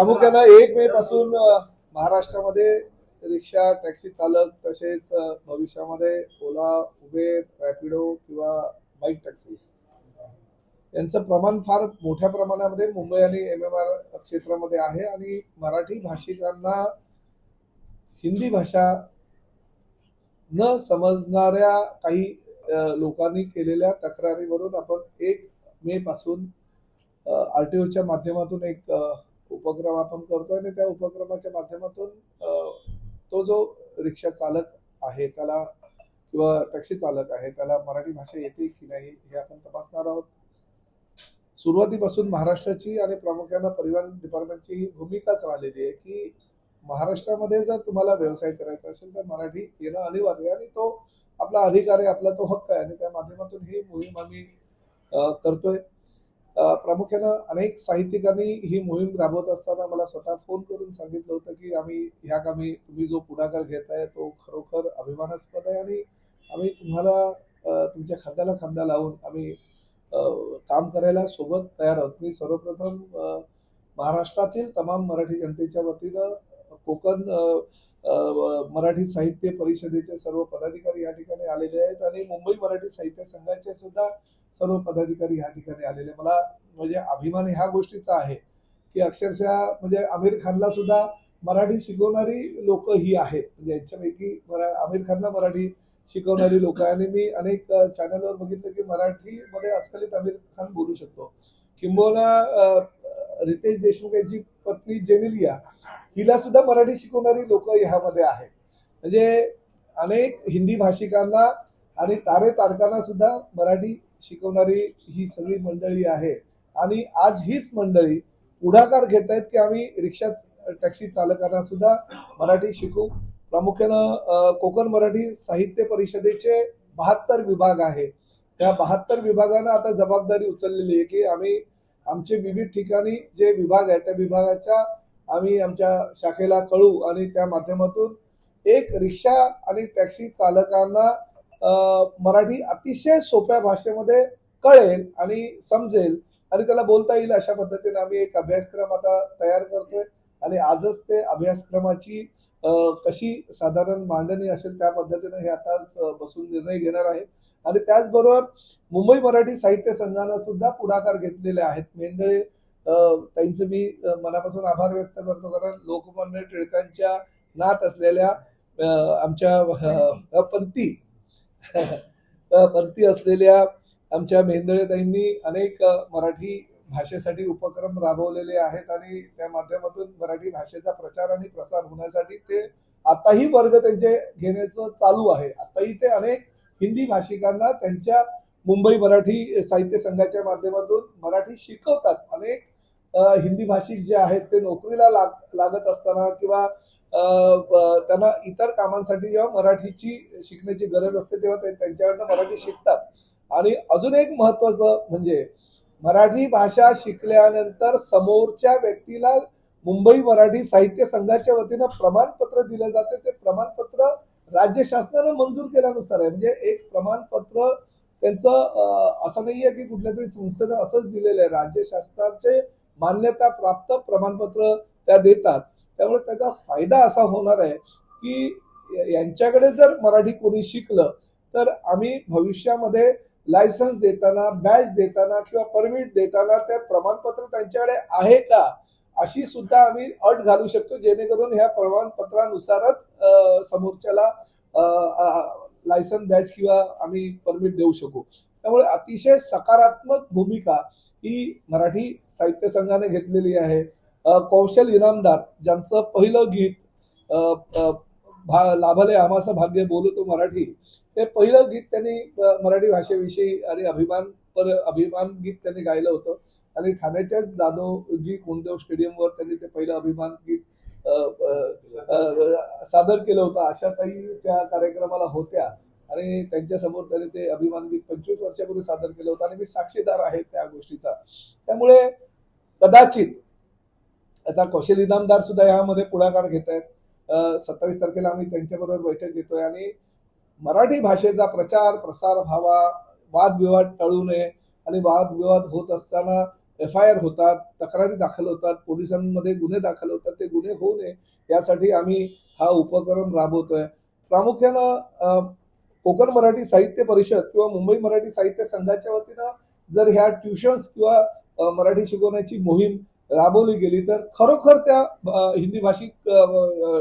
प्रामुख्याने 1 मे पासून महाराष्ट्रामध्ये रिक्षा, टॅक्सी चालक तसेच भविष्यामध्ये ओला, उबेर, रॅपिडो किंवा बाईक टॅक्सी यांचं प्रमाण फार मोठ्या प्रमाणामध्ये मुंबई आणि MMR क्षेत्रामध्ये आहे आणि मराठी भाषिकांना हिंदी भाषा न समजणाऱ्या काही लोकांनी केलेल्या तक्रारीवरून आपण 1 मे पासून RTOच्या माध्यमातून एक उपक्रम आपण करतोय आणि त्या उपक्रमाच्या माध्यमातून तो जो रिक्षा चालक आहे त्याला किंवा टॅक्सी चालक आहे त्याला मराठी भाषा येते की नाही हे आपण तपासणार आहोत. सुरुवातीपासून महाराष्ट्राची आणि प्रामुख्याने परिवहन डिपार्टमेंटची ही भूमिकाच राहिलेली आहे की महाराष्ट्रामध्ये जर तुम्हाला व्यवसाय करायचा असेल तर मराठी येणं अनिवार्य आहे आणि तो आपला अधिकार आहे, आपला तो हक्क आहे आणि त्या माध्यमातून ही मोहीम आम्ही करतोय. प्रामुख्यानं अनेक साहित्यिकांनी ही मोहीम राबवत असताना मला स्वतः फोन करून सांगितलं होतं की आम्ही ह्या कामी तुम्ही जो पुढाकार घेताय तो खरोखर अभिमानास्पद आहे आणि आम्ही तुम्हाला तुमच्या खांद्याला खांदा लावून आम्ही काम करायला सोबत तयार आहोत. मी सर्वप्रथम महाराष्ट्रातील तमाम मराठी जनतेच्या वतीनं कोकण मराठी साहित्य परिषदेचे सर्व पदाधिकारी या ठिकाणी आलेले आहेत आणि मुंबई मराठी साहित्य संघाचे सुद्धा सर्व पदाधिकारी या ठिकाणी आलेले. मला म्हणजे अभिमान ह्या गोष्टीचा आहे की अक्षरशः म्हणजे आमिर खानला सुद्धा मराठी शिकवणारी लोक ही आहेत. म्हणजे याच्यापैकी आमिर खानला मराठी शिकवणारी लोक आहे आणि मी अनेक चॅनलवर बघितलं की मराठीमध्ये अस्खलित आमिर खान बोलू शकतो. किंबहुना रितेश देशमुख यांची पत्नी जेनेलिया हिला सुद्धा मराठी शिकवणारी लोक ह्यामध्ये आहेत. म्हणजे अनेक हिंदी भाषिकांना आणि तारे तारकांना सुद्धा मराठी शिकवणारी ही सगळी मंडळी आहे आणि आज हीच मंडळी पुढाकार घेत आहेत की आम्ही रिक्षा टॅक्सी चालकांना सुद्धा मराठी शिकू. प्रामुख्यानं कोकण मराठी साहित्य परिषदेचे 72 विभाग आहे. त्या 72 विभागानं आता जबाबदारी उचललेली आहे की आम्ही आमचे विविध ठिकाणी जे विभाग आहेत त्या विभागाच्या आम्ही आमच्या शाखेला कळू आणि त्या माध्यमातून एक रिक्षा आणि टॅक्सी चालकांना मराठी अतिशय सोप्या भाषेमध्ये कळेल आणि समजेल आणि त्याला बोलता येईल अशा पद्धतीने आम्ही एक अभ्यासक्रम आता तयार करतोय आणि आजच ते अभ्यासक्रमाची कशी साधारण मांडणी असेल त्या पद्धतीने हे आताच बसून निर्णय घेणार आहे. आणि त्याचबरोबर मुंबई मराठी साहित्य संघानं सुद्धा पुढाकार घेतलेले आहेत. मेंदळे त्यांचे मी मनापासून आभार व्यक्त करतो कारण लोकमान्य टिळकांच्या नात असलेल्या आमच्या पंथी असलेल्या आमच्या मेंदळे ताईंनी अनेक मराठी भाषेसाठी उपक्रम राबवलेले आहेत आणि त्या माध्यमातून मराठी भाषेचा प्रचार आणि प्रसार होण्यासाठी ते आताही वर्ग त्यांचे घेण्याचं चालू आहे. आताही ते अनेक हिंदी भाषिकांना त्यांच्या मुंबई मराठी साहित्य संघाच्या माध्यमातून मराठी शिकवतात. अनेक हिंदी भाषिक जे आहेत ते नोकरीला लागत असताना किंवा त्यांना इतर कामांसाठी जेव्हा मराठीची शिकण्याची गरज असते तेव्हा ते त्यांच्याकडनं मराठी शिकतात. आणि अजून एक महत्वाचं म्हणजे मराठी भाषा शिकल्यानंतर समोरच्या व्यक्तीला मुंबई मराठी साहित्य संघाच्या वतीनं प्रमाणपत्र दिलं जाते. ते प्रमाणपत्र राज्य शासनानं मंजूर केल्यानुसार आहे. म्हणजे एक प्रमाणपत्र त्यांचं असं नाहीये की कुठल्या तरी संस्थेनं असंच दिलेलं आहे. राज्य शासनाचे मान्यता प्राप्त प्रमाणपत्र त्या देतात. त्यामुळे त्याचा फायदा असा होणार आहे की यांच्याकडे जर मराठी कोणी शिकलं तर आम्ही भविष्यामध्ये लायसन्स देताना, बॅच देताना किंवा परमिट देताना ते प्रमाणपत्र त्यांच्याकडे आहे का अशी सुद्धा आम्ही अट घालू शकतो जेणेकरून ह्या प्रमाणपत्रानुसारच समोरच्याला लायसन्स, बॅच किंवा आम्ही परमिट देऊ शकू. त्यामुळे अतिशय सकारात्मक भूमिका ही मराठी साहित्य संघाने घेतलेली आहे. कौशल इनामदार ज्यांचं पहिलं गीत लाभले आम्हाचं भाग्य बोलतो मराठी हे पहिलं गीत त्यांनी मराठी भाषेविषयी आणि अभिमान गीत त्यांनी गायलं होतं आणि ठाण्याच्याच दादोजी कोंडदेव स्टेडियमवर त्यांनी ते पहिलं अभिमान गीत सादर केलं होतं. आशाताई त्या कार्यक्रमाला होत्या आणि त्यांच्यासमोर त्यांनी ते अभिमान गीत 25 वर्षापूर्वी सादर केलं होतं आणि मी साक्षीदार आहे त्या गोष्टीचा. त्यामुळे कदाचित आता कौशल इनामदार सुद्धा यामध्ये पुढाकार घेत आहेत. 27 तारखेला आम्ही त्यांच्याबरोबर बैठक घेतोय आणि मराठी भाषेचा प्रचार प्रसार व्हावा, वादविवाद टळू नये आणि वादविवाद होत असताना FIR होतात, तक्रारी दाखल होतात, पोलिसांमध्ये गुन्हे दाखल होतात, ते गुन्हे होऊ नये यासाठी आम्ही हा उपक्रम राबवतोय. प्रामुख्यानं कोकण मराठी साहित्य परिषद किंवा मुंबई मराठी साहित्य संघाच्या वतीनं जर ह्या ट्युशन्स किंवा मराठी शिकवण्याची मोहीम राबवली गेली तर खरोखर त्या हिंदी भाषिक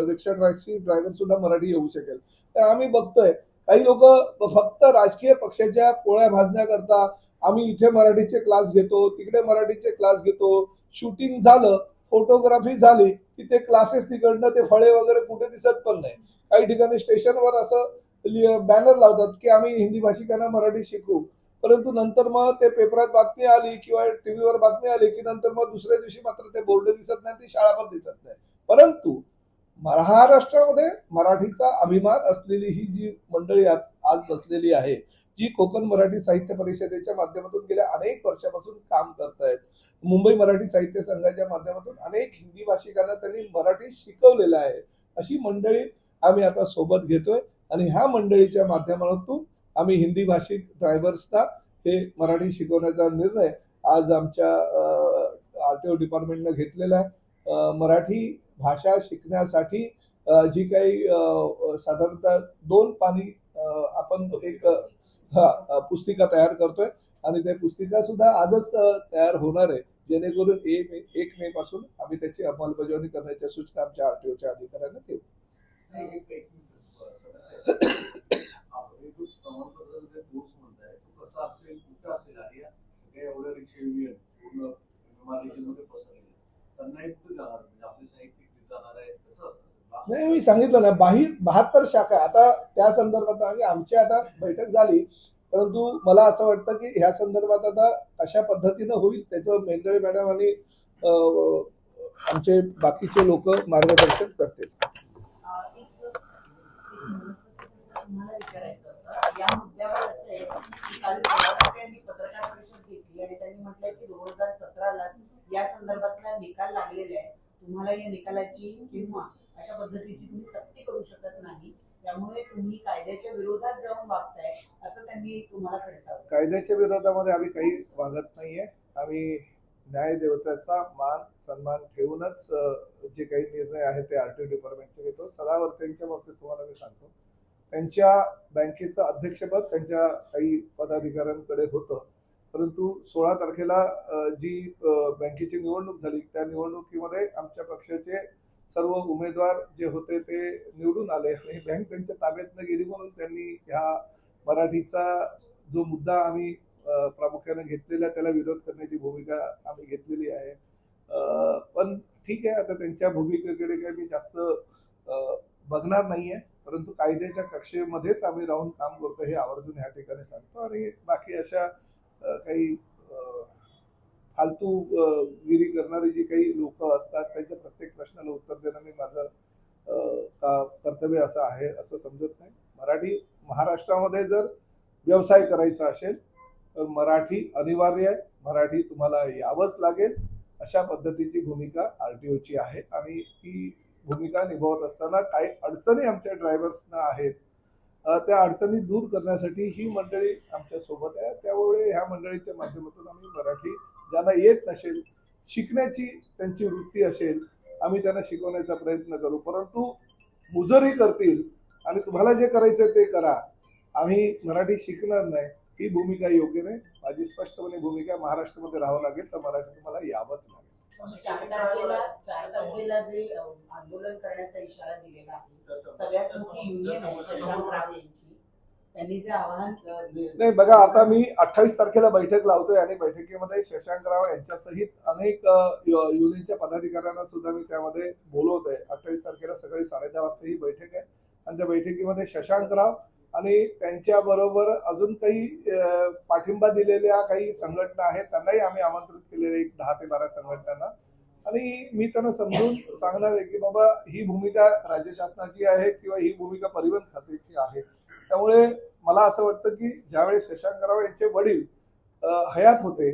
रिक्षा टॅक्सी ड्रायव्हर सुद्धा मराठी येऊ शकेल. तर आम्ही बघतोय काही लोक फक्त राजकीय पक्षाच्या पोळ्या भाजण्याकरता आम्ही इथे मराठीचे क्लास घेतो, तिकडे मराठीचे क्लास घेतो, शूटिंग झालं, फोटोग्राफी झाली की ते क्लासेस तिकडनं ते फळे वगैरे कुठे दिसत पण नाही. काही ठिकाणी स्टेशनवर असं बॅनर लावतात की आम्ही हिंदी भाषिकांना मराठी शिकवू, परंतु नंतर मग ते पेपरात बातमी आली किंवा टीव्हीवर बातमी आली की नंतर मग दुसऱ्या दिवशी मात्र ते बोर्ड दिसत नाही, ती शाळा पण दिसत नाही. परंतु महाराष्ट्रामध्ये मराठीचा अभिमान असलेली ही जी मंडळी आज बसलेली आहे, जी कोकण मराठी साहित्य परिषदेच्या माध्यमातून गेल्या अनेक वर्षापासून काम करतायत, मुंबई मराठी साहित्य संघाच्या माध्यमातून अनेक हिंदी भाषिकांना त्यांनी मराठी शिकवलेलं आहे, अशी मंडळी आम्ही आता सोबत घेतोय आणि ह्या मंडळीच्या माध्यमातून आम्ही हिंदी भाषिक ड्रायव्हर्सना हे मराठी शिकवण्याचा निर्णय आज आमच्या RTO डिपार्टमेंटने घेतलेला आहे. मराठी भाषा शिकण्यासाठी जी काही साधारणतः 2 पानी आपण एक पुस्तिका तयार करतोय आणि त्या पुस्तिका सुद्धा आजच तयार होणार आहे, जेणेकरून 1 मे पासून आम्ही त्याची अंमलबजावणी करण्याच्या सूचना आमच्या RTOच्या अधिकाऱ्यांना देऊ. नाही, मी सांगितलं ना 72 शाखा आता त्या संदर्भात म्हणजे आमची आता बैठक झाली, परंतु मला असं वाटतं की ह्या संदर्भात आता कशा पद्धतीनं होईल त्याचं मेंदळे मॅडम आणि आमचे बाकीचे लोक मार्गदर्शन करतील. या मुद्द्यावर असं आहे की काल त्यांनी पत्रकार परिषद घेतली आणि त्यांनी म्हटलंय की 2017ला या संदर्भातला निकाल लागलेला आहे, तुम्हाला या निकालाची किंवा अशा पद्धतीची तुम्ही सक्ती करू शकत नाही, त्यामुळे तुम्ही कायद्याच्या विरोधात जाऊन वागताय असं त्यांनी तुम्हाला खडसावलं. कायद्याच्या विरोधामध्ये आम्ही काही वागत नाहीये. आम्ही न्याय देवताचा मान सन्मान ठेवूनच जे काही निर्णय आहेत ते RTO डिपार्टमेंटचे घेतो. सदावर्तेंच्या बाबतीत तुम्हाला मी सांगतो, त्यांच्या बँकेचं अध्यक्षपद त्यांच्या काही पदाधिकाऱ्यांकडे होतं, परंतु 16 तारखेला जी बँकेची निवडणूक झाली त्या निवडणुकीमध्ये आमच्या पक्षाचे सर्व उमेदवार जे होते ते निवडून आले आणि बँक त्यांच्या ताब्यातनं गेली, म्हणून त्यांनी ह्या मराठीचा जो मुद्दा आम्ही प्रामुख्याने घेतलेला त्याला विरोध करण्याची भूमिका आम्ही घेतलेली आहे. पण ठीक आहे, आता त्यांच्या भूमिकेकडे काही मी जास्त बघणार नाहीये, परंतु कायद्याच्या कक्षेमध्येच आम्ही राहून काम करतो हे आवर्जून ह्या ठिकाणी सांगतो. आणि बाकी अशा काही फालतू गिरी करणारी जी काही लोक असतात त्यांच्या प्रत्येक प्रश्नाला उत्तर देणं मी माझं कर्तव्य असं आहे असं समजत नाही. मराठी महाराष्ट्रामध्ये जर व्यवसाय करायचा असेल तर मराठी अनिवार्य आहे, मराठी तुम्हाला यावंच लागेल, अशा पद्धतीची भूमिका RTOची आहे. आणि ही भूमिका निभावत असताना काही अडचणी आमच्या ड्रायव्हर्सना आहेत, त्या अडचणी दूर करण्यासाठी ही मंडळी आमच्या सोबत आहे. त्यामुळे ह्या मंडळीच्या माध्यमातून आम्ही मराठी ज्यांना येत नसेल, शिकण्याची त्यांची वृत्ती असेल, आम्ही त्यांना शिकवण्याचा प्रयत्न करू, परंतु मुजोरी करतील आणि तुम्हाला जे करायचं ते करा, आम्ही मराठी शिकणार नाही, ही भूमिका योग्य नाही. माझी स्पष्टपणे भूमिका महाराष्ट्रामध्ये राहावं लागेल तर मराठी तुम्हाला यावंच लागेल. 4 तारखेला जे आंदोलन करण्याचा इशारा दिलेला आहे, सगळ्यात मोठी युनियन आहे शशांक राव यांची, त्यांनी जे आवाहन नाही बघा, आता मी 28 तारखेला बैठक लावतोय आणि बैठकीमध्ये शशांकराव यांच्यासहित अनेक युनियनच्या पदाधिकाऱ्यांना सुद्धा मी त्यामध्ये बोलवतोय. 28 तारखेला सकाळी 10:30 वाजता ही बैठक आहे आणि त्या बैठकीमध्ये शशांकराव आणि त्यांच्या बरोबर अजून काही पाठिंबा दिलेल्या काही संघटना आहेत त्यांनाही आम्ही आमंत्रित केलेले 10 ते 12 संघटनांना. आणि मी त्यांना समजून सांगणार आहे की बाबा ही भूमिका राज्य शासनाची आहे किंवा ही भूमिका परिवहन खात्याची आहे. त्यामुळे मला असं वाटतं की ज्यावेळेस शशांकराव यांचे वडील हयात होते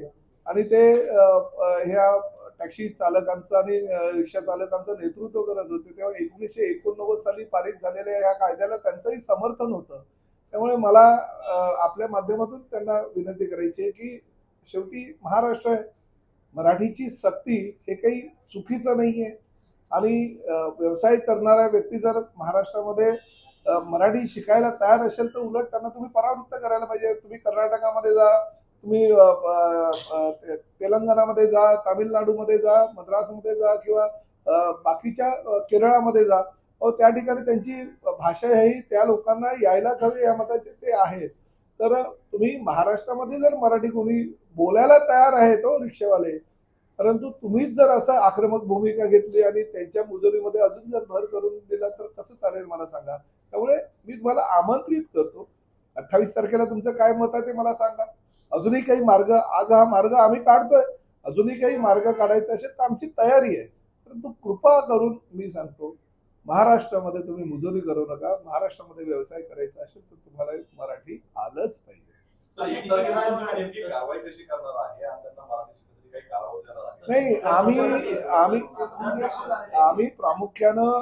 आणि ते ह्या टॅक्सी चालकांचं आणि रिक्षा चालकांचं नेतृत्व करत होते, तेव्हा 1989 साली पारित झालेल्या या कायद्याला त्यांचंही समर्थन होतं. त्यामुळे मला आपल्या माध्यमातून त्यांना विनंती करायची आहे की शेवटी महाराष्ट्र आहे, मराठीची सक्ती हे काही चुकीचं नाहीये आणि व्यवसाय करणारा व्यक्ती जर महाराष्ट्रामध्ये मराठी शिकायला तयार असेल तर उलट त्यांना तुम्ही परावृत्त करायला पाहिजे. तुम्ही कर्नाटकामध्ये जा, तुम्ही तेलंगणामध्ये जा, तामिळनाडूमध्ये जा, मद्रासमध्ये जा किंवा बाकीच्या केरळामध्ये जा. त्या ठिकाणी त्यांची भाषा ही त्या लोकांना यायलाच हवी या मताचे ते आहेत. तर तुम्ही महाराष्ट्रामध्ये जर मराठी कोणी बोलायला तयार आहे तो रिक्षावाले, परंतु तुम्हीच जर असं आक्रमक भूमिका घेतली आणि त्यांच्या मुजोरीमध्ये अजून जर भर करून दिला तर कसं चालेल मला सांगा. त्यामुळे मी तुम्हाला आमंत्रित करतो, 28 तारखेला तुमचं काय मत आहे ते मला सांगा. अजूनही काही मार्ग, आज हा मार्ग आम्ही काढतोय, अजूनही काही मार्ग काढायचे असेल तर आमची तयारी आहे. परंतु कृपा करून मी सांगतो, महाराष्ट्रामध्ये तुम्ही मुजोरी करू नका. महाराष्ट्रामध्ये व्यवसाय करायचा असेल तर तुम्हाला मराठी आलंच पाहिजे. नाही, आम्ही प्रामुख्यानं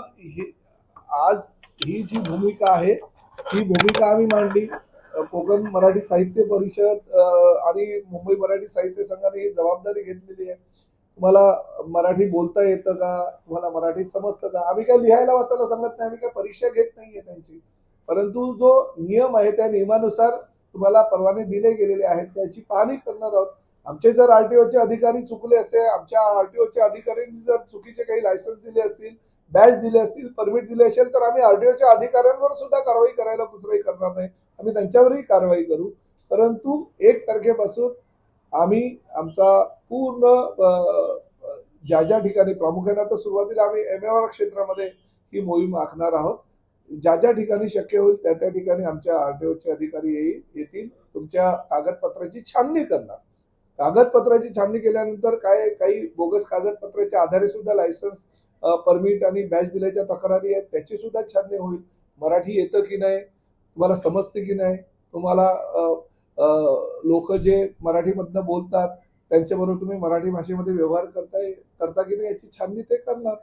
आज ही जी भूमिका आहे ही भूमिका आम्ही मांडली. कोकण मराठी साहित्य परिषद आणि मुंबई मराठी साहित्य संघाने ही जबाबदारी घेतलेली आहे. तुम्हाला मराठी बोलता येतं का, तुम्हाला मराठी समजतं का. आम्ही काय लिहायला वाचायला सांगत नाही, आम्ही काय परीक्षा घेत नाहीये त्यांची, परंतु जो नियम आहे त्या नियमानुसार तुम्हाला परवाने दिले गेलेले आहेत त्याची पाहणी करणार आहोत. आमचे जर आरटीओचे अधिकारी चुकले असते, आमच्या आरटीओचे अधिकाऱ्यांनी जर चुकीचे काही लायसन्स दिले असतील, बॅच दिले असतील, परमिट दिले असेल तर आम्ही आरटीओच्या अधिकाऱ्यांवर सुद्धा कारवाई करायला कुचराई करणार नाही. आम्ही त्यांच्यावरही कारवाई करू. परंतु 1 तारखेपासून आम्ही आमचा पूर्ण ज्या ज्या ठिकाणी प्रामुख्याने आता सुरुवातीला आम्ही एमएवर क्षेत्रामध्ये ही मोहीम आखणार आहोत. ज्या ज्या ठिकाणी शक्य होईल त्या त्या ठिकाणी आमच्या आरटीओचे अधिकारी येतील, तुमच्या कागदपत्राची छाननी करणार. कागदपत्राची छाननी केल्यानंतर काही बोगस कागदपत्राच्या आधारे सुद्धा लायसन्स, परमिट आणि बॅच दिल्याच्या तक्रारी आहेत, त्याची सुद्धा छाननी होईल. मराठी येतं की नाही, तुम्हाला समजते की नाही, तुम्हाला लोक जे मराठीमधनं बोलतात त्यांच्याबरोबर तुम्ही मराठी भाषेमध्ये व्यवहार करता की नाही याची छाननी ते करणार.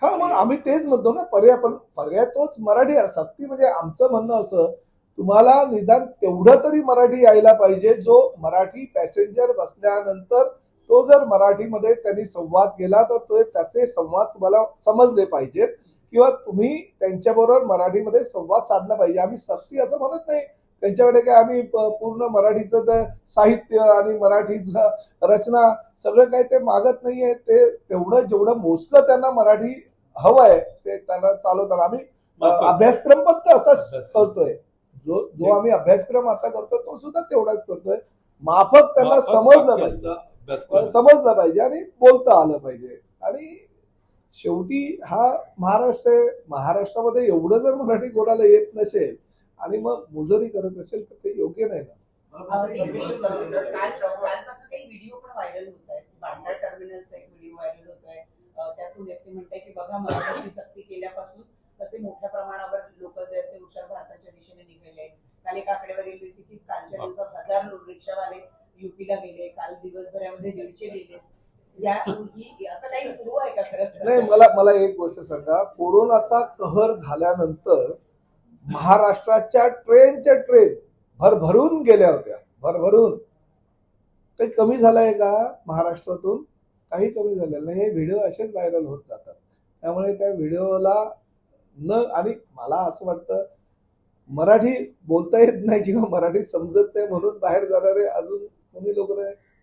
हा, मग आम्ही तेच म्हणतो ना, पर्याय तोच मराठी. सक्ती म्हणजे आमचं म्हणणं असं, तुम्हाला निदान तेवढं तरी मराठी यायला पाहिजे जो मराठी पॅसेंजर बसल्यानंतर तो जर मराठीमध्ये त्यांनी संवाद केला तर तो त्याचे संवाद तुम्हाला समजले पाहिजेत किंवा तुम्ही त्यांच्याबरोबर मराठीमध्ये संवाद साधला पाहिजे. आम्ही सक्ती असं म्हणत नाही. त्यांच्याकडे काय आम्ही पूर्ण मराठीचं जे साहित्य आणि मराठीचं रचना सगळं काही ते मागत नाहीये. ते तेवढं जेवढं मोजकं त्यांना मराठी हवंय ते त्यांना चालवताना आम्ही अभ्यासक्रम पण असाच करतोय. जो आम्ही अभ्यासक्रम आता करतोय तो सुद्धा तेवढाच करतोय. माफक त्यांना समजलं पाहिजे आणि बोलता आलं पाहिजे. आणि शेवटी हा महाराष्ट्र आहे. महाराष्ट्रामध्ये एवढं जर मराठी बोलायला येत नसेल आणि मग मुजोरी करत असेल तर ते योग्य नाही ना. कालपासून काही व्हिडिओ पण व्हायरल होत आहेत. बांद्रा टर्मिनलचा एक व्हिडिओ व्हायरल होत आहे. त्यातून व्यक्ती म्हणताय की बघा मराठीची सक्ती केल्यापासून कसे मोठ्या प्रमाणावर लोक जे ते उत्तर भारताच्या दिशेने निघाले आहेत. काल एक आकडेवारी दिली की कालच्या दिवसात 1000 रिक्षावाले युपीला गेले. काल दिवसभरामध्ये 150 गेले. असं काही सुरू आहे का खरंच? नाही, मला एक गोष्ट सांगा, कोरोनाचा कहर झाल्यानंतर महाराष्ट्राच्या ट्रेन भरभरून गेल्या होत्या. भरभरून काही कमी झालंय का महाराष्ट्रातून? काही कमी झालेलं नाही. हे व्हिडिओ असेच व्हायरल होत जातात. त्यामुळे त्या व्हिडिओला आणि मला असं वाटतं मराठी बोलता येत नाही किंवा मराठी समजत नाही म्हणून बाहेर जाणारे अजून कोणी लोक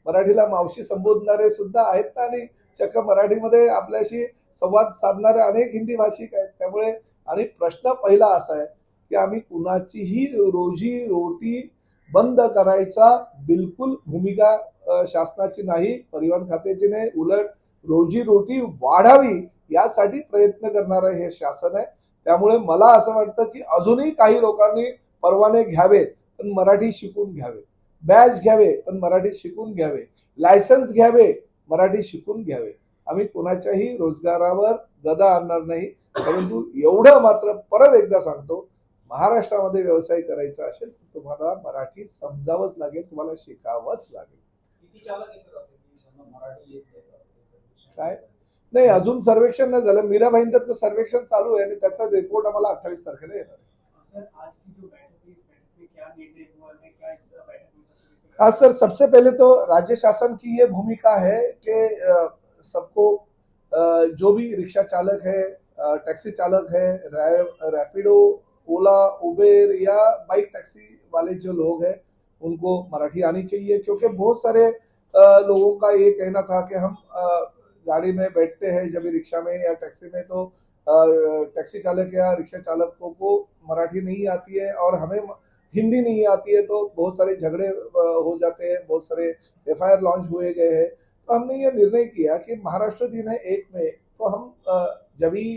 मराठीला मावशी संबोधणारे सुद्धा आहेत आणि चक्क मराठीमध्ये आपल्याशी संवाद साधणारे अनेक हिंदी भाषिक आहेत. त्यामुळे आणि प्रश्न पहिला असा आहे की आम्ही कुणाचीही रोजी रोटी बंद करायचा बिलकुल भूमिका शासनाची नाही, परिवहन खात्याची नाही. उलट रोजी रोटी वाढावी यासाठी प्रयत्न करणारं हे शासन आहे. त्यामुळे मला असं वाटतं की अजूनही काही लोकांनी परवाने घ्यावेत पण मराठी शिकून घ्यावे, बॅच घ्यावे पण मराठी शिकून घ्यावे, लायसन्स घ्यावे, मराठी शिकून घ्यावे. आम्ही कोणाच्याही रोजगारावर गदा आणणार नाही. परंतु एवढं मात्र परत एकदा सांगतो, महाराष्ट्रामध्ये व्यवसाय करायचा असेल तर तुम्हाला मराठी समजावंच लागेल, तुम्हाला शिकावंच लागेल. काय नाही, अजून सर्वेक्षण नाही झालं. मीरा भाईंदरचं सर्वेक्षण चालू आहे आणि त्याचा रिपोर्ट आम्हाला 28 तारखेला येणार आहे. सर आज की जो बैठक हुई इस बैठक में क्या निर्णय हुआ है, क्या इस बैठक में खास सर, सबसे पहले तो राज्य शासन की ये भूमिका है कि सबको जो भी रिक्शा चालक है, टैक्सी चालक है, रैपिडो, ओला, उबेर या बाइक टैक्सी वाले जो लोग हैं उनको मराठी आनी चाहिए, क्योंकि बहुत सारे लोगों का ये कहना था कि हम गाड़ी में बैठते हैं जब भी रिक्शा में या टैक्सी में, तो टैक्सी चालक या रिक्शा चालकों को मराठी नहीं आती है और हमें हिंदी नहीं आती है, तो बहुत सारे झगड़े हो जाते हैं, बहुत सारे एफआईआर लॉन्च हुए गए हैं। तो हमने ये निर्णय किया कि महाराष्ट्र दिन है 1 मई, तो हम जब भी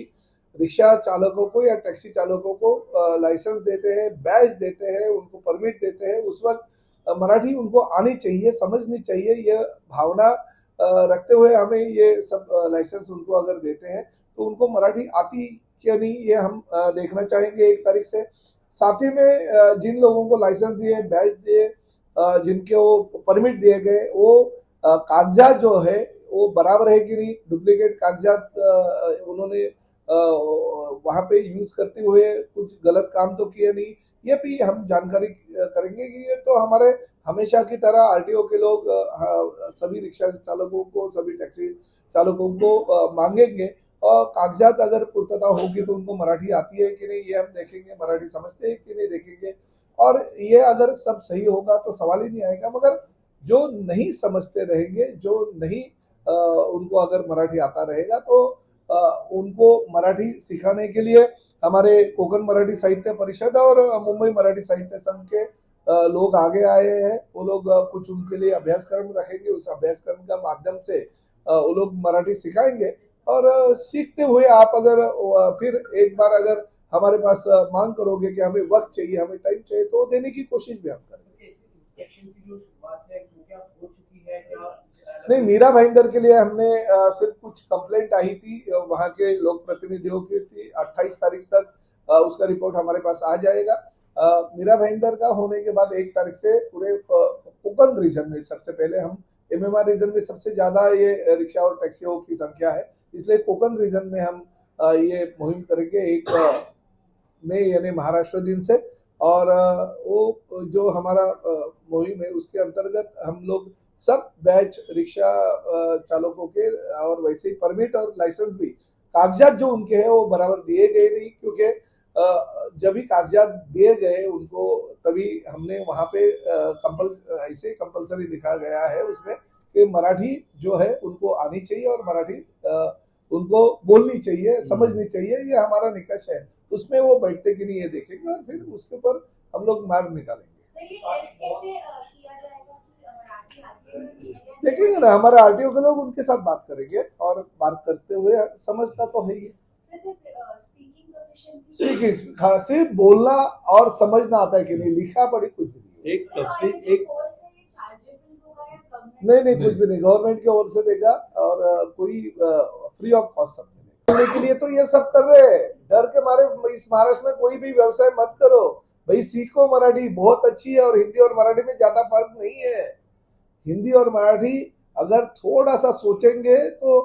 रिक्शा चालकों को या टैक्सी चालकों को लाइसेंस देते हैं, बैज देते हैं, उनको परमिट देते हैं, उस वक्त मराठी उनको आनी चाहिए, समझनी चाहिए। ये भावना रखते हुए हमें ये सब लाइसेंस उनको अगर देते हैं तो उनको मराठी आती क्या नहीं, ये हम देखना चाहेंगे 1 तारीख से। साथ ही में जिन लोगों को लाइसेंस दिए, बैच दिए, जिनके वो परमिट दिए गए, वो कागजात जो है वो बराबर है कि नहीं, डुप्लीकेट कागजात उन्होंने वहां पे यूज करते हुए कुछ गलत काम तो किए नहीं, ये भी हम जानकारी करेंगे। कि ये तो हमारे हमेशा की तरह आरटीओ के लोग सभी रिक्शा चालकों को, सभी टैक्सी चालकों को मांगेंगे और कागजात अगर पूर्तता होगी तो उनको मराठी आती है कि नहीं ये हम देखेंगे, मराठी समझते हैं कि नहीं देखेंगे। और ये अगर सब सही होगा तो सवाल ही नहीं आएगा। मगर जो नहीं समझते रहेंगे, जो नहीं उनको अगर मराठी आता रहेगा, तो उनको मराठी सिखाने के लिए हमारे कोकण मराठी साहित्य परिषद और मुंबई मराठी साहित्य संघ के लोग आगे आए हैं। वो लोग कुछ उनके लिए अभ्यासक्रम रखेंगे, उस अभ्यासक्रम का माध्यम से वो लोग मराठी सिखाएंगे। और सीखते हुए आप अगर फिर एक बार अगर हमारे पास मांग करोगे कि हमें वक्त चाहिए, हमें टाइम चाहिए, तो देने की कोशिश भी हम करेंगे। इंस्पेक्शन की जो शुरुआत है वो क्या हो चुकी है, क्या नहीं, मीरा भाईंदर के लिए हमने सिर्फ कुछ कंप्लेंट आई थी, वहां के लोक प्रतिनिधियों की थी। 28 तारीख तक उसका रिपोर्ट हमारे पास आ जाएगा। मीरा भाईंदर का होने के बाद 1 तारीख से पूरे कोकण रीजन में, सबसे पहले हम एमएमआर रीजन में सबसे ज्यादा ये रिक्शा और टैक्सियों की संख्या है, इसलिए कोकण रीजन में हम ये मुहिम करेंगे 1 मई यानी महाराष्ट्र दिन से। और वो जो हमारा मुहिम है उसके अंतर्गत हम लोग सब बैच रिक्शा चालकों के और वैसे ही परमिट और लाइसेंस भी, कागजात जो उनके हैं वो बराबर दिए गए नहीं, क्योंकि जब भी कागजात दिए गए उनको तभी हमने वहां पे ऐसे कंपलसरी लिखा गया है उसमें कि मराठी जो है उनको आनी चाहिए और मराठी उनको बोलनी चाहिए, समझनी चाहिए, ये हमारा निकष है। उसमें वो बैठते कि नहीं ये देखेंगे और फिर उसके ऊपर हम लोग मार्ग निकालेंगे। देखेंगे ना, हमारे आरटीओ के लोग उनके साथ बात करेंगे और बात करते हुए समझता तो है ही। स्पीकिंग सिर्फ बोलना और समझना आता है कि नहीं, लिखा पढ़ी कुछ भी नहीं। नहीं, कुछ भी नहीं, गवर्नमेंट की ओर से देगा और कोई फ्री ऑफ कॉस्ट सब मिलेगा। के लिए तो ये सब कर रहे हैं, डर के मारे इस महाराष्ट्र में कोई भी व्यवसाय मत करो भाई, सीखो मराठी बहुत अच्छी है और हिंदी और मराठी में ज्यादा फर्क नहीं है। हिंदी और मराठी अगर थोड़ा सा सोचेंगे तो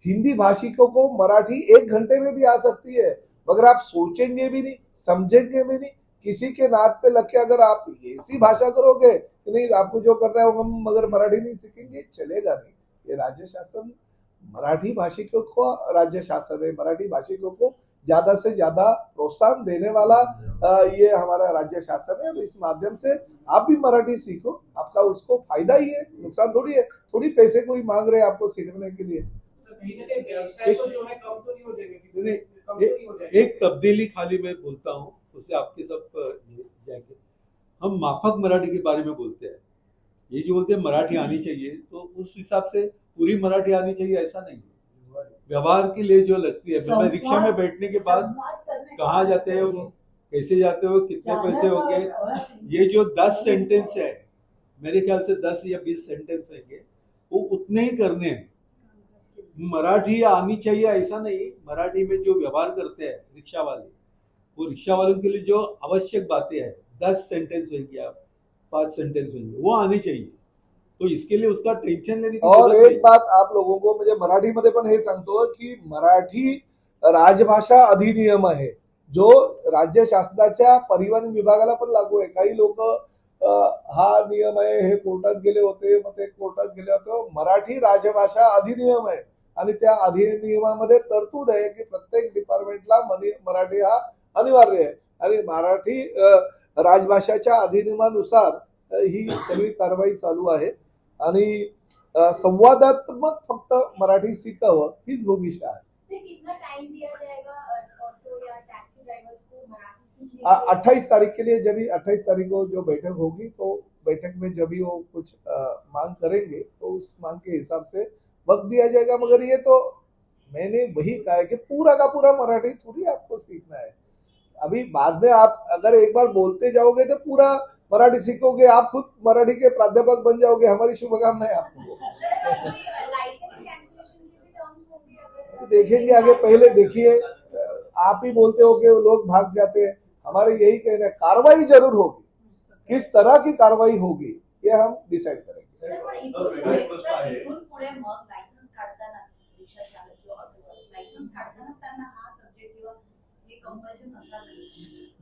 हिंदी भाषिकों को मराठी 1 घंटे में भी आ सकती है, मगर आप सोचेंगे भी नहीं, समझेंगे भी नहीं, किसी के नाद पे लग के अगर आप ऐसी भाषा करोगे कि नहीं आपको जो करना है हम मगर मराठी नहीं सीखेंगे, चलेगा नहीं। ये राज्य शासन मराठी भाषिकों को, राज्य शासन है मराठी भाषिकों को ज्यादा से ज्यादा प्रोत्साहन देने वाला ये हमारा राज्य शासन है। और इस माध्यम से आप भी मराठी सीखो, आपका उसको फायदा ही है, नुकसान थोड़ी है। थोड़ी पैसे कोई मांग रहे हैं आपको सीखने के लिए। एक तब्दीली खाली मैं बोलता हूँ, उससे आपके सब जाएंगे। हम माफक मराठी के बारे में बोलते हैं, ये जो बोलते हैं मराठी आनी चाहिए, तो उस हिसाब से पूरी मराठी आनी चाहिए ऐसा नहीं है। व्यवहार के लिए जो लगती है, मतलब रिक्शा में बैठने के बाद कहाँ जाते हो, कैसे जाते हो, कितने पैसे हो गए, ये जो 10 सेंटेंस है, मेरे ख्याल से 10 या 20 सेंटेंस रहेंगे, वो उतने ही करने हैं। मराठी आनी चाहिए ऐसा नहीं, मराठी में जो व्यवहार करते हैं रिक्शा वाले, वो रिक्शा वालों के लिए जो आवश्यक बातें हैं, 10 सेंटेंस होंगे, 5 सेंटेंस होंगे, वो आनी चाहिए। तो इसके लिए उसका टेंशन लेने की और जरूरत एक नहीं। बात आप लोगों को म्हणजे मराठीमध्ये पण हे सांगतो की मराठी राजभाषा अधिनियम आहे जो राज्य शासनाच्या परिवहन विभागाला पण लागू आहे. काही लोक हा नियम आहे हे कोर्टात गेले होते, मग ते कोर्टात गेले होते. मराठी राजभाषा अधिनियम आहे आणि त्या अधिनियमामध्ये तरतूद आहे की प्रत्येक डिपार्टमेंटला मराठी हा अनिवार्य आहे आणि मराठी राजभाषाच्या अधिनियमानुसार ही सगळी कारवाई चालू आहे आणि संवादात्मक फक्त मराठी शिकावं हीच भूमिका आहे. कितना टाइम दिया जाएगा ऑटो या टैक्सी ड्राइवर्स को मराठी सीखने के लिए? 28 तारीख के लिए जब 28 तारीख को जो बैठक होगी तो बैठक में जब भी वो कुछ मांग करेंगे तो उस मांग के हिसाब से वक्त दिया जाएगा. मगर ये तो मैंने वही कहा है कि पूरा का पूरा मराठी थोड़ी आपको सीखना है. अभी बाद में आप अगर एक बार बोलते जाओगे तो पूरा मराठी सीखोगे, आप खुद मराठी के प्राध्यापक बन जाओगे. हमारी शुभकामनाएं है आपको. लाइसेंस कैंसिलेशन के भी टर्म्स होंगे अगर देखेंगे आगे. पहले देखिए, आप ही बोलते हो कि लोग भाग जाते हैं. हमारे यही कहना है कार्रवाई जरूर होगी. किस तरह की कार्रवाई होगी ये हम डिसाइड करेंगे. सर, पण सर, वेगळा एक प्रश्न आहे. इथून पुढे मग लायसन्स काढताना रिक्षा चालक किंवा ऑटो चालक लायसन्स काढतानाच त्यांना हा सब्जेक्ट किंवा हे कंपल्शन नसणार नाही.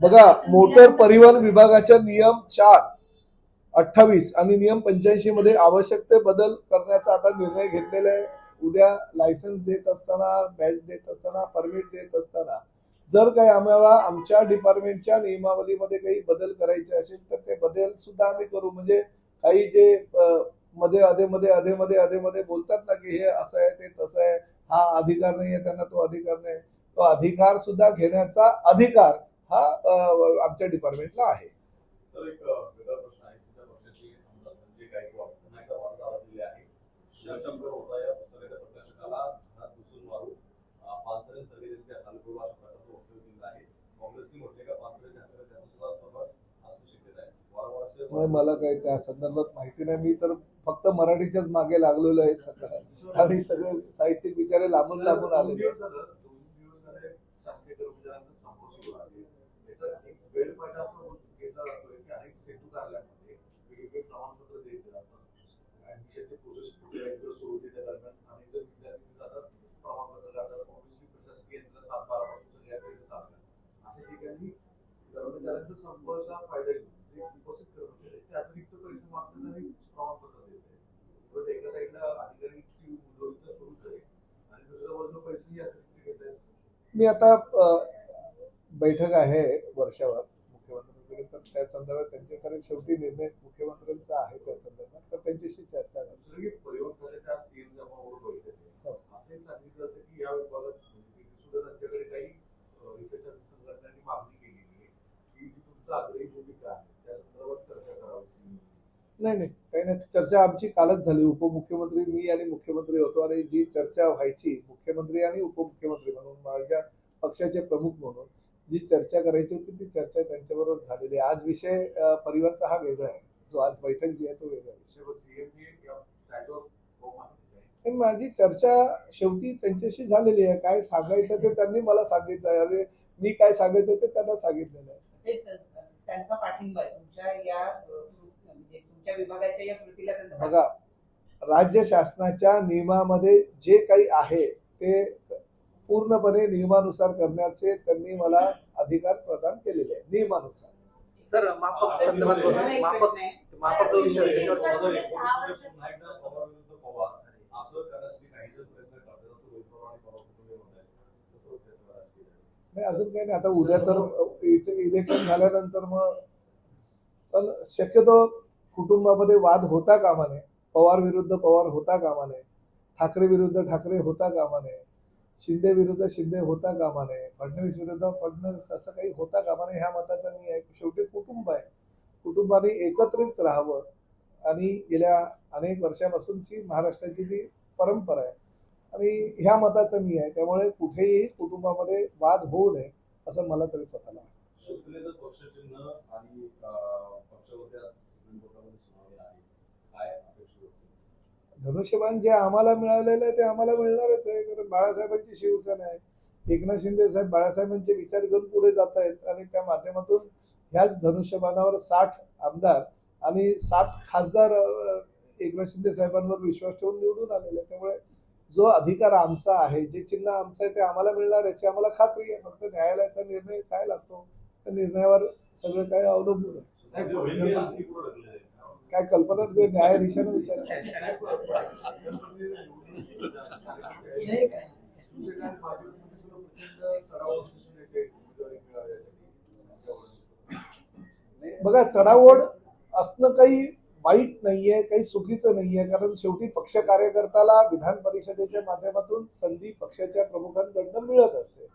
बघा, मोटर परिवहन विभागाच्या नियम 4/28 आणि नियम 85 मध्ये आवश्यक ते बदल करण्याचा आता निर्णय घेतलेला आहे. उद्या लायसन्स देत असताना, बॅच देत असताना, परमिट देत असताना जर काही आम्हाला आमच्या डिपार्टमेंटच्या नियमावलीमध्ये काही बदल करायचे असेल तर ते बदल सुद्धा आम्ही करू. म्हणजे काही जे मध्ये अधेमध्ये बोलतात ना की हे असं आहे ते तसं आहे, हा अधिकार नाही आहे त्यांना, तो अधिकार नाही, तो अधिकार सुद्धा घेण्याचा अधिकार हा आमच्या डिपार्टमेंटला आहे. सर, एक वेगळा प्रश्न आहे. तुमच्या पक्षाचे आमदार संजय गायकवाड यांना एका वार्ताहराला दिले आहे. शिवशंकर होता या पुस्तकाच्या प्रकाशकाला घरात घुसून मारू, पानसरे सर्वे त्यांच्या हालपूर्व अशा प्रकारचं वक्तव्य दिलं आहे. काँग्रेसने म्हटले का पानसरे त्याचा सुद्धा सहभाग असू शक्यता आहे. वारंवार असे मला काही त्या संदर्भात माहिती नाही. मी तर फक्त मराठीच्याच मागे लागलेलो आहे सगळं आणि सगळे साहित्यिक विचारे लांबून आलेले. शासकीय कर्मचाऱ्यांचा संप सुरू आहे. त्याचा एक गैरफायदा असं घेतला जातोय की अनेक सेतू कार्यालयामध्ये वेगवेगळे प्रमाणपत्र देत जातात. ऍडमिशनची प्रोसेस सुरू होते त्या दरम्यान अनेक जण विद्यार्थी जातात, प्रमाणपत्र काढतात. ऑब्व्हियसली प्रशासकीय यंत्रणा 7-12 पासून सगळ्या काही चालतात. अशा ठिकाणी कर्मचाऱ्यांचा संपाचा फायदा घेऊन जे उपस्थित कर्मचारी ते अतिरिक्त पैसे मागतात आणि प्रमाणपत्र देत आहेत. एका साईडला अधिकाऱ्यांची मुजोरी सुरूच आहे आणि दुसऱ्या बाजूला पैसेही अतिरिक्त घेत आहेत. मी आता बैठक आहे वर्षावर मुख्यमंत्र्यांकडे, तर त्या संदर्भात त्यांच्याकडे शेवटी निर्णय मुख्यमंत्र्यांचा आहे त्या संदर्भात, तर त्यांच्याशी चर्चा करू. दुसरं की परिवहन खात्याच्या सीएम जमावर बैठक असंही सांगितलं होतं की या विभागात सुद्धा त्यांच्याकडे काही रिक्षाच्या संघटनांनी मागणी केलेली आहे की जी तुमचा आग्रही भूमिका आहे त्या संदर्भात चर्चा करावी. नाही काही नाही. चर्चा आमची कालच झाली. उपमुख्यमंत्री, मी आणि मुख्यमंत्री होतो आणि जी चर्चा व्हायची मुख्यमंत्री आणि उपमुख्यमंत्री म्हणून, माझ्या पक्षाचे प्रमुख म्हणून जी चर्चा करायची होती ती चर्चा त्यांच्याबरोबर झालेली आहे. आज विषय परिवहनचा हा वेगळा आहे. जो आज बैठक जी आहे तो वेगळा विषय. माझी चर्चा शेवटी त्यांच्याशी झालेली आहे. काय सांगायचं ते त्यांनी मला सांगायचं आहे आणि मी काय सांगायचं ते त्यांना सांगितलेलं आहे. त्यांचा पाठिंबा आहे तुमच्या या म्हणजे तुमच्या विभागाच्या या कृतीला त्यांचा बघा, राज्य शासनाच्या नियमामध्ये जे काही आहे ते पूर्णपणे नियमानुसार करण्याचे त्यांनी मला अधिकार प्रदान केलेले आहे नियमानुसार. सर, माफक संदर्भात माफक विषय असं करण्यासाठी काही जण प्रयत्न करतात, असं वैभव आणि पवार कुटुंबीय म्हणतात. कसं होतं याचं राजकीय? नाही, अजून काही नाही. आता उद्या तर इलेक्शन झाल्यानंतर मग, पण शक्यतो कुटुंबामध्ये वाद होता कामा नये. पवार विरुद्ध पवार होता कामा नये, ठाकरे विरुद्ध ठाकरे होता कामा नये, शिंदे विरुद्ध शिंदे होता कामा नये, फडणवीस विरुद्ध फडणवीस असं काही होता कामा नये. ह्या मताचा मी आहे. शेवटी कुटुंब आहे. कुटुंबाने एकत्रित राहावं आणि गेल्या अनेक वर्षापासूनची महाराष्ट्राची जी परंपरा आहे आणि ह्या मताचं मी आहे. त्यामुळे कुठेही कुटुंबामध्ये वाद होऊ नये असं मला तरी स्वतःला वाटतं. शिवसेनेचं पक्षचिन्ह आणि पक्षावरती आज सुप्रीम कोर्टामध्ये सुनावणी आहे. काय अपेक्षा होती? धनुष्यबाण जे आम्हाला मिळालेलं आहे ते आम्हाला मिळणारच आहे. कारण बाळासाहेबांची शिवसेना आहे. एकनाथ शिंदे साहेब बाळासाहेबांचे विचार घेऊन पुढे जात आहेत आणि त्या माध्यमातून ह्याच धनुष्यबाणावर 60 आमदार आणि 7 खासदार एकनाथ शिंदे साहेबांवर विश्वास ठेवून निवडून आलेले आहे. त्यामुळे जो अधिकार आमचा आहे, जे चिन्ह आमचं आहे ते आम्हाला मिळणार याची आम्हाला खात्री आहे. फक्त न्यायालयाचा निर्णय काय लागतो त्या निर्णयावर सगळं काय अवलंबून आहे. काय कल्पना ते न्यायाधीशाने विचारा. बघा, चढाओढ असणं काही वाईट नाहीये, काही चुकीचं नाहीये, कारण शेवटी पक्ष कार्यकर्त्याला विधान परिषदेच्या माध्यमातून संधी पक्षाच्या प्रमुखांकडून मिळत असते.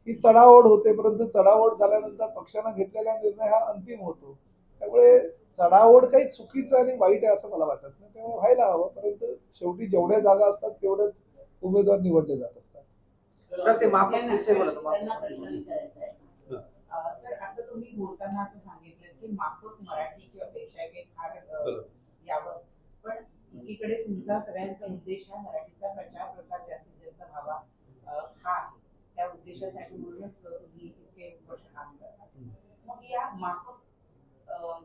ही चढाओढ होते, परंतु चढाओढ झाल्यानंतर पक्षानं घेतलेला निर्णय हा अंतिम होतो. त्यामुळे चढाओढ काही चुकीचं आणि वाईट आहे असं मला वाटत नाही. त्यामुळे व्हायला हवं, परंतु शेवटी जेवढ्या जागा असतात तेवढेच उमेदवार निवडले जात असतात. सर ते माफक विषय बोलत त्यांना प्रश्न विचारायचा आहे. तर आता तुम्ही बोलताना असं सांगितलं की माफक मराठीची अपेक्षा आहे की फार यावं, पण एकीकडे तुमचा सगळ्यांचा उद्देश हा मराठीचा प्रचार प्रसार जास्तीत जास्त व्हावा हा आहे. त्या उद्देशासाठी म्हणूनच तुम्ही इतके वर्ष काम करता. मग या माफक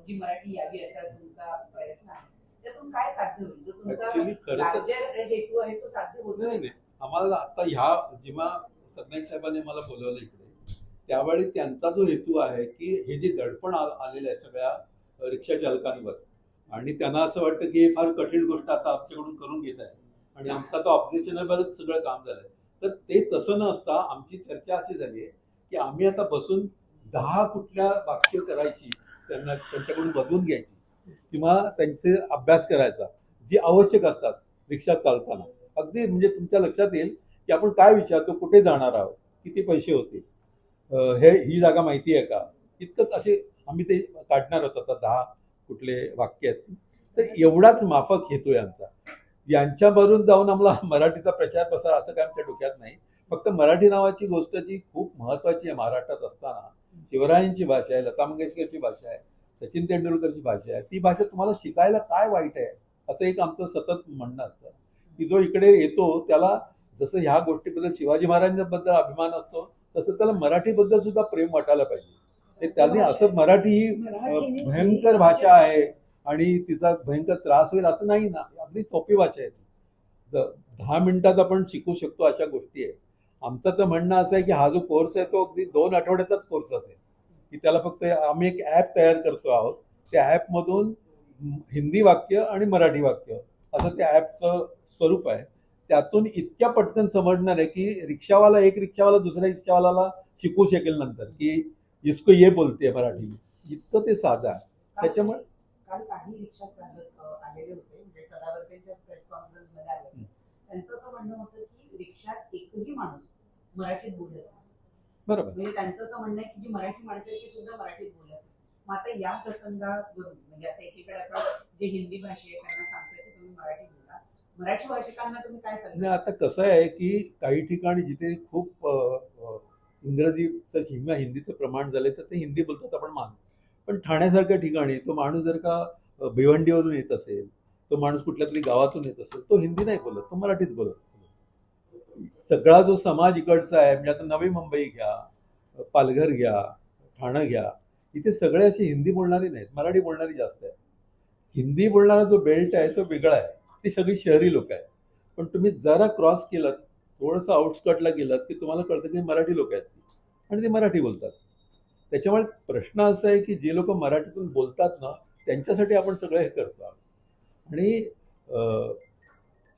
जी मराठी यावी असा तुमचा प्रयत्न आहे, त्यातून काय साध्य होईल? जो तुमचा लार्जर हेतू आहे तो साध्य होत नाही. आम्हाला आता ह्या जेव्हा सरनाईक साहेबांनी मला बोलवलं इकडे, त्यावेळी त्यांचा जो हेतू आहे की हे जे दडपण आलेलं आहे सगळ्या रिक्षा चालकांवर, आणि त्यांना असं वाटतं की हे फार कठीण गोष्ट आता आमच्याकडून करून घेत आहे आणि आमचा तो ऑब्जेक्शनेबलच सगळं काम झालंय. तर ते तसं न असता आमची चर्चा अशी झाली आहे की आम्ही आता बसून 10 कुठल्या वाक्य करायची, त्यांच्याकडून बदलून घ्यायची किंवा त्यांचे अभ्यास करायचा जे आवश्यक असतात रिक्षा चालताना. अगदी म्हणजे तुमच्या लक्षात येईल की आपण काय विचारतो, कुठे जाणार आहोत, किती पैसे होते, ही जागा माहिती आहे का, इतकंच असे आम्ही ते काढणार होतो. आता 10 कुठले वाक्य आहेत. तर एवढाच माफक हेतू आहे आमचा. यांच्यावरून जाऊन आम्हाला मराठीचा प्रचार प्रसार असं काय आमच्या डोक्यात नाही. फक्त मराठी नावाची गोष्ट जी खूप महत्वाची आहे महाराष्ट्रात असताना, शिवरायांची भाषा आहे, लता मंगेशकरची भाषा आहे, सचिन तेंडुलकरची भाषा आहे, ती भाषा तुम्हाला शिकायला काय वाईट आहे असं एक आमचं सतत म्हणणं असतं. की जो इकडे येतो त्याला जसं ह्या गोष्टीबद्दल शिवाजी महाराजांबद्दल अभिमान असतो तसं त्याला मराठीबद्दल सुद्धा प्रेम वाटायला पाहिजे. त्यांनी असं मराठी ही भयंकर भाषा आहे आणि तिचा भयंकर त्रास होईल असं नाही ना. अगदी सोपी भाषा आहे. 10 मिनिटात आपण शिकू शकतो अशा गोष्टी आहे. आमचं तर म्हणणं असं आहे की हा जो कोर्स आहे तो अगदी 2 आठवड्याचाच कोर्स असेल, की त्याला फक्त आम्ही एक ॲप तयार करतो आहोत. त्या ॲपमधून हिंदी वाक्य आणि मराठी वाक्य असं त्या ॲपचं स्वरूप आहे. त्यातून इतक्या पटकन समजणार आहे की रिक्षावाला एक रिक्षावाला दुसऱ्या रिक्षावाला शिकू शकेल नंतर की इसको ये बोलते मराठी में. इतकं ते साधं आहे. त्याच्यामुळे काल काही रिक्षा चालक आलेले होते, म्हणजे सदावर्तेंच्या प्रेस कॉन्फरन्स मध्ये आले. त्यांचं असं म्हणणं होतं की रिक्षात एकही माणूस मराठीत बोलत नाही. बरोबर. म्हणजे त्यांचं असं म्हणणं आहे की जी मराठी माणसं आहेत ती सुद्धा मराठीत बोलत नाही. मग आता या प्रसंगावरून म्हणजे आता एकीकडे आपण जे हिंदी भाषी आहे त्यांना सांगतोय की तुम्ही मराठी बोला, मराठी भाषिकांना तुम्ही काय सांगता? नाही, आता कसं आहे की काही ठिकाणी जिथे खूप इंग्रजीचं किंवा हिंदीचं प्रमाण झालंय तर ते हिंदी बोलतात आपण मानतो. पण ठाण्यासारख्या ठिकाणी तो माणूस जर का भिवंडीवरून येत असेल, तो माणूस कुठल्या तरी गावातून येत असेल, तो हिंदी नाही बोलत, तो मराठीच बोलत. सगळा जो समाज इकडचा आहे, म्हणजे आता नवी मुंबई घ्या, पालघर घ्या, ठाणं घ्या, इथे सगळे असे हिंदी बोलणारी नाहीत, मराठी बोलणारी जास्त आहे. हिंदी बोलणारा जो बेल्ट आहे तो वेगळा आहे, ती सगळी शहरी लोक आहेत. पण तुम्ही जरा क्रॉस केलं, थोडंसं आउटस्कटला गेलात की तुम्हाला कळतं की मराठी लोक आहेत आणि ते मराठी बोलतात. त्याच्यामुळे प्रश्न असा आहे की जे लोक मराठीतून बोलतात ना त्यांच्यासाठी आपण सगळं हे करतो. आणि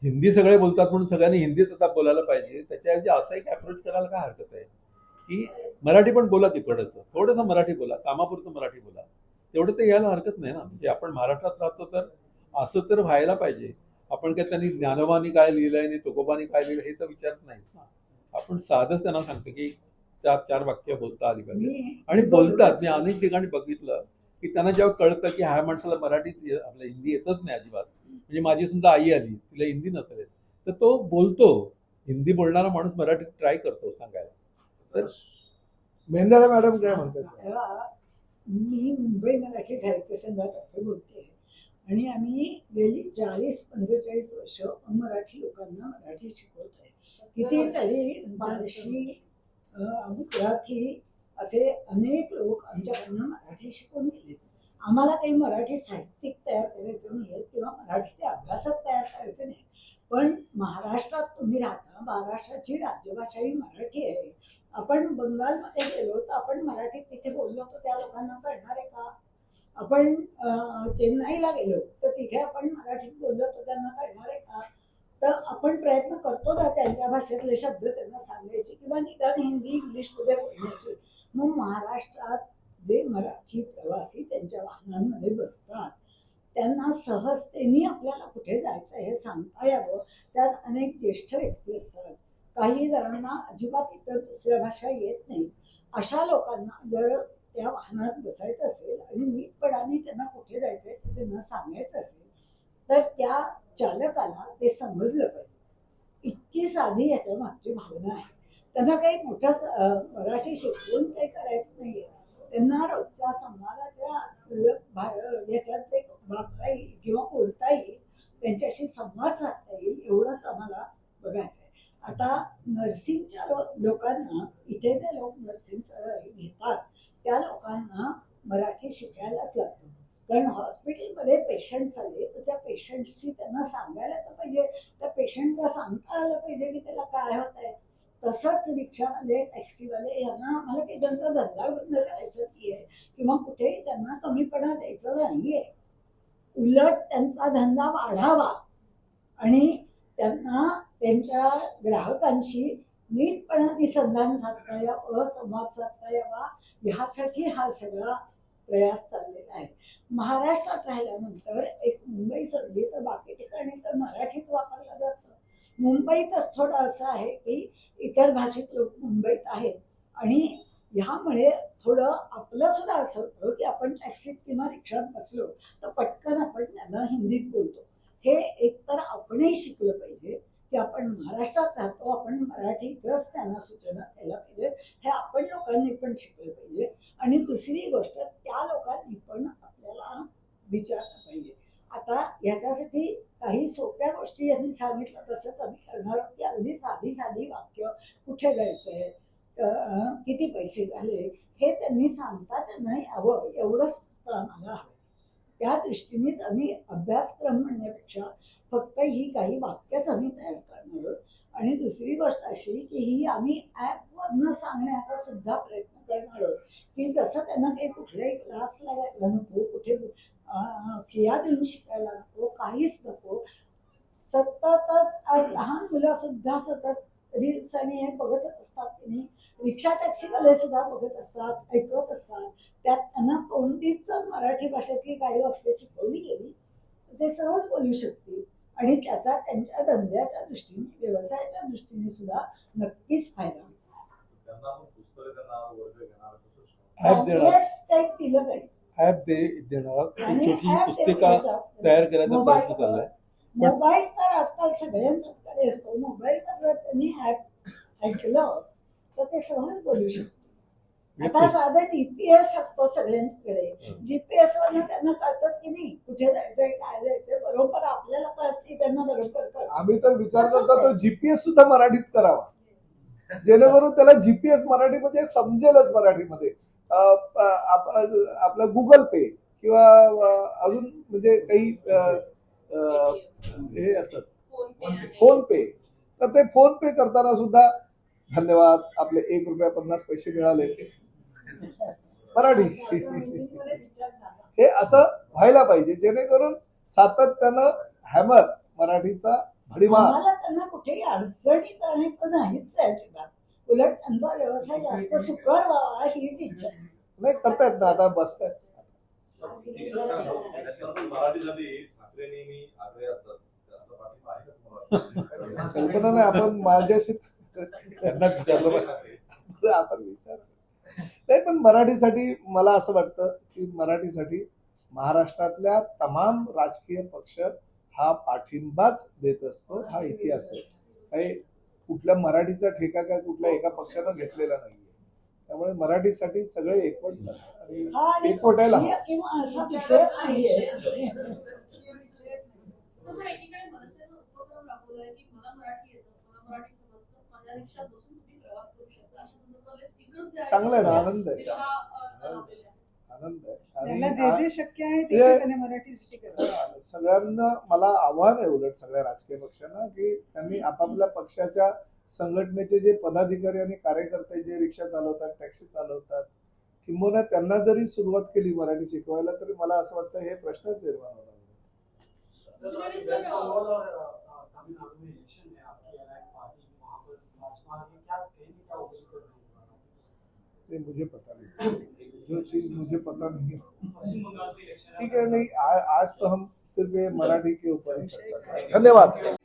हिंदी सगळे बोलतात म्हणून सगळ्यांनी हिंदीत आता बोलायला पाहिजे. त्याच्याऐवजी असा एक अप्रोच करायला काय हरकत आहे की मराठी पण बोला की थोडंसं मराठी बोला, कामापुरतं मराठी बोला, तेवढं ते यायला हरकत नाही ना. म्हणजे आपण महाराष्ट्रात राहतो तर असं तर व्हायला पाहिजे. आपण काय त्यांनी ज्ञानोबांनी काय लिहिलंय आणि तुकोबांनी काय लिहिलं हे तर विचारत नाही ना. आपण साधंच त्यांना सांगतो की 4 वाक्य बोलता आली पाहिजे. आणि बोलतात. मी अनेक ठिकाणी बघितलं की त्यांना जेव्हा कळतं की ह्या माणसाला मराठीत आपल्या हिंदी येतच नाही अजिबात, म्हणजे माझी समजा आई आली, तिला हिंदी नसेल तर तो बोलतो, हिंदी बोलणारा माणूस मराठीत ट्राय करतो सांगायला. तर मेंदाळे मॅडम काय म्हणतात? मी मुंबई मराठी साहित्य संघातर्फे बोलते आणि आम्ही गेली 40-45 वर्ष अमराठी लोकांना मराठी शिकवत आहे. कितीतरी बार्शी, गुजराती असे अनेक लोक आमच्याकडनं मराठी शिकून गेले. आम्हाला काही मराठी साहित्यिक तयार करायचं नाही किंवा मराठीचे अभ्यासक तयार करायचे नाही. पण महाराष्ट्रात तुम्ही राहता, महाराष्ट्राची राज्यभाषा ही मराठी आहे. आपण बंगालमध्ये गेलो तर आपण मराठीत तिथे बोललो तर त्या लोकांना कळणार आहे का? आपण चेन्नईला गेलो तर तिथे आपण मराठीत बोललो तर त्यांना कळणार आहे का? तर आपण प्रयत्न करतो ना त्यांच्या भाषेतले शब्द त्यांना सांगायचे किंवा निदान हिंदी इंग्लिशमध्ये बोलण्याचे. मग महाराष्ट्रात जे मराठी प्रवासी त्यांच्या वाहनांमध्ये बसतात त्यांना सहजतेने आपल्याला कुठे जायचं हे सांगता यावं. त्यात अनेक ज्येष्ठ व्यक्ती असतात, काही जणांना अजिबात इतर दुसऱ्या भाषा येत नाही. अशा लोकांना जर त्या वाहनात बसायचं असेल आणि नीटपणाने त्यांना कुठे जायचंय ते त्यांना सांगायचं असेल तर त्या चालकाला ते समजलं पाहिजे. इतकी साधी याच्या मागची भावना आहे. त्यांना काही मोठं मराठी शिकवून काही करायचं नाहीये. त्यांना रोजच्या संवादाच्या याच्यात जे वागता येईल किंवा बोलता येईल, त्यांच्याशी संवाद साधता येईल एवढंच आम्हाला बघायचं आहे. आता नर्सिंगच्या लोकांना, इथे जे लोक नर्सिंगचं घेतात त्या लोकांना मराठी शिकायलाच लागतं. कारण हॉस्पिटलमध्ये पेशंट्स आले तर त्या पेशंट्सची त्यांना सांगायला तर पाहिजे, त्या पेशंटला सांगता आलं पाहिजे की त्याला काय होत आहे. तसंच रिक्षावाले, टॅक्सीवाले यांना आम्हाला काही त्यांचा धंदा बंद करायचाच आहे किंवा कुठेही त्यांना कमीपणा द्यायचं नाहीये. उलट त्यांचा धंदा वाढावा आणि त्यांना त्यांच्या ग्राहकांशी नीटपणाने संधान साधता यावं, संवाद साधता यावा, ह्यासाठी हा सगळा प्रयास चाललेला आहे. महाराष्ट्रात राहिल्यानंतर एक मुंबई सोडली तर बाकी ठिकाणी तर मराठीच वापरलं जातं. मुंबईतच थोडं असं आहे की इतर भाषिक लोक मुंबईत आहेत आणि ह्यामुळे थोडं आपलं सुद्धा असं होतं की आपण टॅक्सीत किंवा रिक्षात बसलो तर पटकन आपण त्यांना हिंदीत बोलतो. हे एकतर आपणही शिकलं पाहिजे की आपण महाराष्ट्रात राहतो, आपण मराठीतच त्यांना सूचना द्यायला पाहिजे. हे आपण लोकांनी पण शिकलं पाहिजे. आणि दुसरी गोष्ट, त्या लोकांनी पण आपल्याला विचारलं पाहिजे. आता ह्याच्यासाठी काही सोप्या गोष्टी यांनी सांगितलं तसंच आम्ही करणार आहोत की अगदी साधी साधी वाक्य, कुठे जायचंय, किती पैसे झाले, हे त्यांनी सांगता त्यांना यावं एवढंच आम्हाला हवं. त्या दृष्टीनेच आम्ही अभ्यासक्रम म्हणण्यापेक्षा फक्त ही काही वाक्यच आम्ही तयार करणार आहोत. आणि दुसरी गोष्ट अशी की ही आम्ही ॲपवरनं सांगण्याचा सुद्धा प्रयत्न करणार आहोत की जसं त्यांना काही कुठल्याही क्लासला जायला नको, कुठे फिया देऊन शिकायला नको, काहीच नको. सततच लहान मुलं सुद्धा सतत रील्स आणि हे बघतच असतात. त्यांनी रिक्षा टॅक्सीवाले सुद्धा बघत असतात, ऐकत असतात. त्यात त्यांना कोणतीच मराठी भाषेतली काही वाक्य शिकवली गेली तर ते सहज बोलू शकतील आणि त्याचा त्यांच्या धंद्याच्या दृष्टीने, व्यवसायाच्या दृष्टीने सुद्धा नक्कीच फायदा होईल. ऍप देणार, टाईप दिलं जाईल. ऍप देणार, आणि छोटी app पुस्तिका देण्याचा तयार करायचा प्रयत्न चाललाय. मोबाईल तर आजकाल सगळ्यांच्याकडे असतो. मोबाईलवर जर त्यांनी ऍप ऐकलं तर ते सहज बोलू शकतो. आता साधा जीपीएस असतो सगळ्यांकडे. जीपीएस वरनं त्यांना कळतच की नाही कुठे जायचंय, काय जायचंय, बरोबर आपल्याला कळत की त्यांना बरोबर कळत. आम्ही तर विचार करतो तो जीपीएस सुद्धा मराठीत करावा जेणेकरून त्याला जीपीएस मराठी म्हणजे समजेलच मराठीमध्ये. आपलं गुगल पे किंवा अजून म्हणजे काही हे असत फोन पे, तर ते फोन पे करताना सुद्धा धन्यवाद आपले ₹1.50 मिळाले मराठी. हे असं व्हायला पाहिजे जेणेकरून सातत्यानं हॅमर मराठीचा भडीमार. आम्हाला त्यांना कुठेही अडचणीत आणायचं नाहीच आहे अजिबात. उलट त्यांचा व्यवसाय जास्त सुकर व्हावा हीच इच्छा. नाही करतायत ना, आता बसतायत. कल्पना नाही, आपण माझ्याशी त्यांना विचारलं पाहिजे. आपण विचार नाही. पण मराठीसाठी मला असं वाटतं की मराठीसाठी महाराष्ट्रातल्या तमाम राजकीय पक्ष हा पाठिंबाच देत असतो. हा इतिहास आहे. काही कुठल्या मराठीचा ठेका काय कुठल्या एका पक्षानं घेतलेला नाहीये. त्यामुळे मराठीसाठी सगळे एकवट आणि एकवटायला हवं. किंवा असा विषयच नाहीये. चांगलं आहे ना, आनंद आहे. आनंद आहे. त्यांना आणि जे जे शक्य आहे ते हे- त्यांनी मराठी शिकायला. सगळ्यांना मला आव्हान आहे उलट सगळ्या राजकीय पक्षांना की त्यांनी आपापल्या पक्षाच्या संघटनेचे जे पदाधिकारी आणि कार्यकर्ते जे रिक्षा चालवतात, टॅक्सी चालवतात, किंबहुना त्यांना जरी सुरुवात केली मराठी शिकवायला तरी मला असं वाटतं हे प्रश्नच निर्माण होणार नाही. सर, अभी वेस्ट बंगाल और तमिलनाडु में इलेक्शन है, आपकी अलग पार्टी वहाँ पर भाजपा ने क्या कहीं क्या उम्मीद कर रही है इस बार? ये मुझे पता नहीं, जो चीज मुझे पता नहीं है। पश्चिम बंगाल में इलेक्शन ठीक है, नहीं आज तो हम सिर्फ ये मराठी के ऊपर ही चर्चा करें। धन्यवाद।